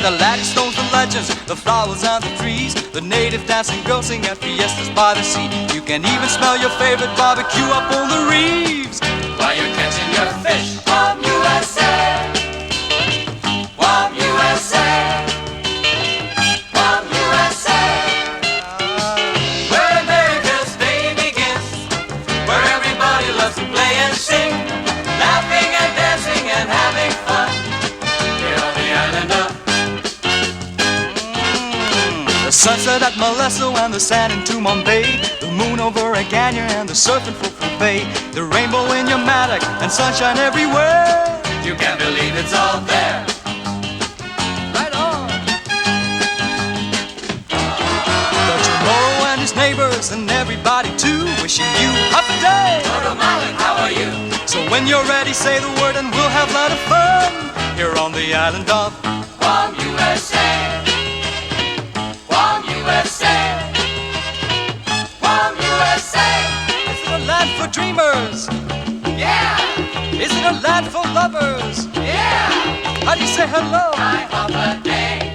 the lattice stones, the legends, the flowers and the trees, the native dancing girls sing at fiestas by the sea. You can even smell your favorite barbecue up on the reefs while you're catching your fish. Guam USA, Guam USA, Guam USA, where America's day begins, where everybody loves to play and sing, laughing and dancing and having fun here on the island of the sunset at Molesso and the sand in Tumon Bay, the moon over Aganya and the surfing for Bay, the rainbow in your mattock and sunshine everywhere. You can't believe it's all there. Right on. The Chamoru and his neighbors and everybody too, wishing you Hafa Adai. How are you? So when you're ready, say the word and we'll have a lot of fun here on the island of Guam USA. Guam USA. Guam USA. Is it a land for dreamers? Yeah. Is it a land for lovers? Yeah. How do you say hello? Hi, Hafa Adai.